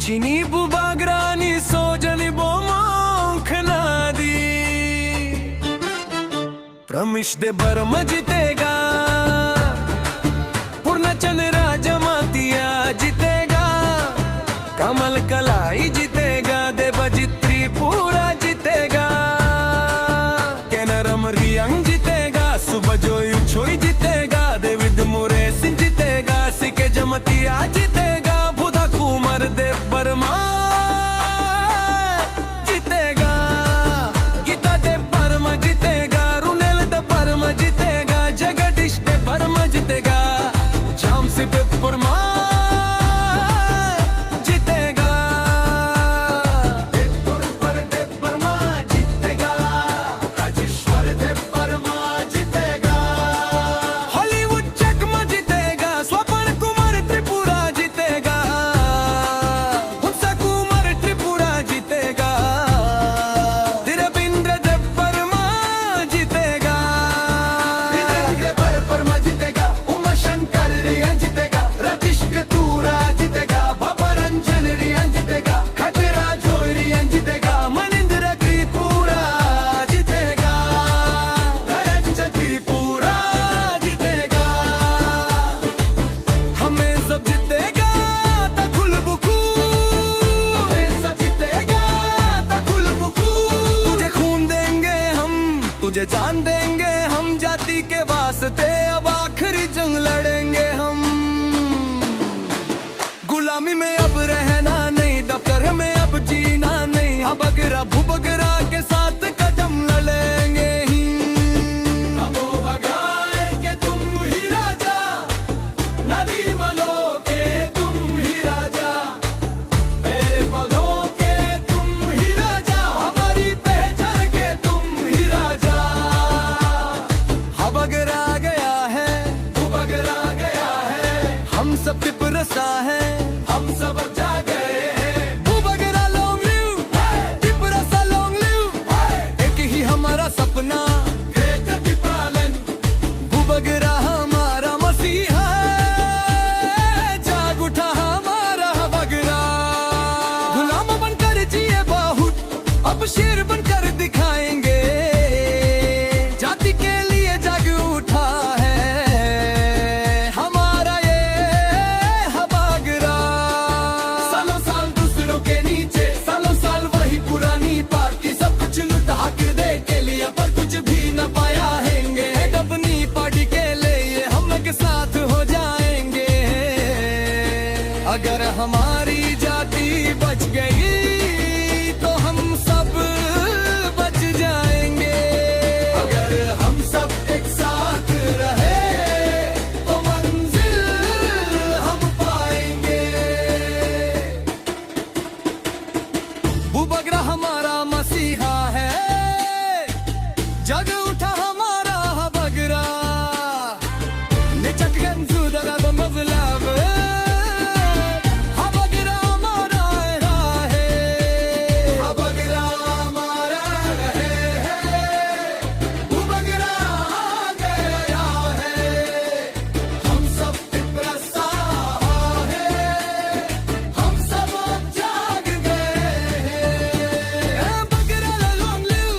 चिनी बुबाग्रानी सोजनी बोमोख नादी प्रमिश दे बरम जितेगा पूर्ण चंद्रा जमातिया जितेगा कमल कलाई जितेगा देवजित्री पूरा जितेगा केनरम रियंग जितेगा सुबह जोयु छोई जितेगा देविद मुरे सिंह जितेगा सिके जमतिया जितेगा बुधा कुमार देव वर्मा जितेगा गीता देव वर्मा जितेगा रुनेल देव वर्मा जितेगा जगदीश देव वर्मा जितेगा झांसी देव वर्मा जितेगा देव वर्मा जितेगा राजेश्वर देव वर्मा जितेगा हॉलीवुड चकमा जितेगा स्वपन कुमार त्रिपुरा जितेगा हुंसा कुमार त्रिपुरा जितेगा धीरबिंद्र देव वर्मा जितेगा वर्मा जितेगा उमा शंकर रियन जितेगा रतीश कतूरा जितेगा बाबा रंजन रियन जितेगा खतरा जोई रियन जितेगा मनिंद्र त्रिपुरा जितेगा धनंजय त्रिपुरा जितेगा हमें सब जितेगा तकुल बुकू हमें सब जितेगा तकुल बुकू तुझे खून देंगे हम तुझे जान देंगे हम जाति के वास्ते अब आखिरी जंग लड़ेंगे हम गुलामी में अब रहना नहीं दफ्तर में अब जीना नहीं अब बगरा भूबगरा के साथ कदम लड़ेंगे ही अब भगाएंगे तुम ही राजा नदी मलो के तुम ही राजा मेरे पदों के तुम ही राजा हमारी पहचान के तुम ही राजा हबगरा गया है भूबगरा गया है हम सब पिपरसा है हम सब अब जा गए हैं भूबगरा लॉन्ग लिव पिपरसा लॉन्ग लिव एक ही हमारा सपना ग्रेट पिपालन भूबगरा हमारा मसीहा है, जाग उठा हमारा बगरा गुलाम बनकर जिए बहुत अब शेर बनकर दिखाएंगे जाति के लिए जाग उठा है हमारा ये हबागरा सालों साल दूसरों के नीचे सालों साल वही पुरानी पार्टी सब कुछ लुटा के दे के लिए पर कुछ भी न पाया हैंगे अपनी पार्टी के लिए हम के साथ हो जाएंगे अगर हमारी जाति बच गई तो हम सब बच जाएंगे अगर हम सब एक साथ रहे तो मंजिल हम पाएंगे भूबगरा हमारा मसीहा है जग उठा हमारा बगरा निचटगन सुदरा बमवलाव हबगरा हमारा है हबगरा हमारा है भूबगरा आ गया है हम सब पिपरसा है हम सब अब जाग गए हैं बगरा लॉन्ग लिव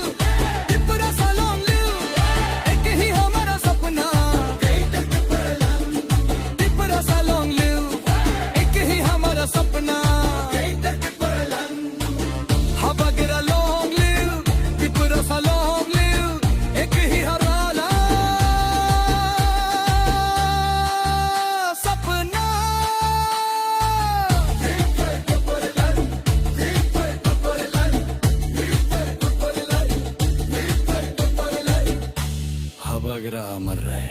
पिपरसा लॉन्ग लिव एक ही हमारा सपना पिपरसा लॉन्ग लिव एक ही हमारा सपना हबगरा लॉन्ग लिव पिपरसा लॉन्ग लिव एक ही हमारा सपना हबगरा अमर रहे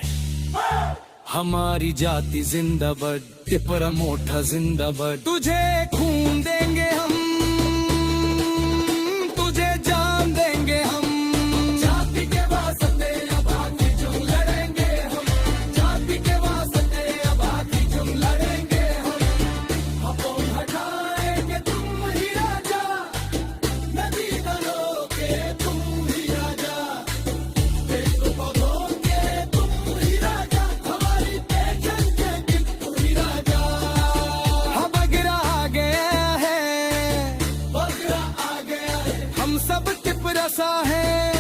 हमारी जाति जिंदाबाद टिपरा मोटा जिंदाबाद तुझे खून देंगे हम तुझे जान देंगे हम जाति के वास्ते अब आगे जो लड़ेंगे हम जाति के वास्ते अब आगे जो लड़ेंगे हम अब हटाएंगे तुम ही राजा नदी दलों के तुम ही राजा पौधों के तुम ही राजा हमारी पहचान के तुम ही राजा हबगरा आ गया है रसा है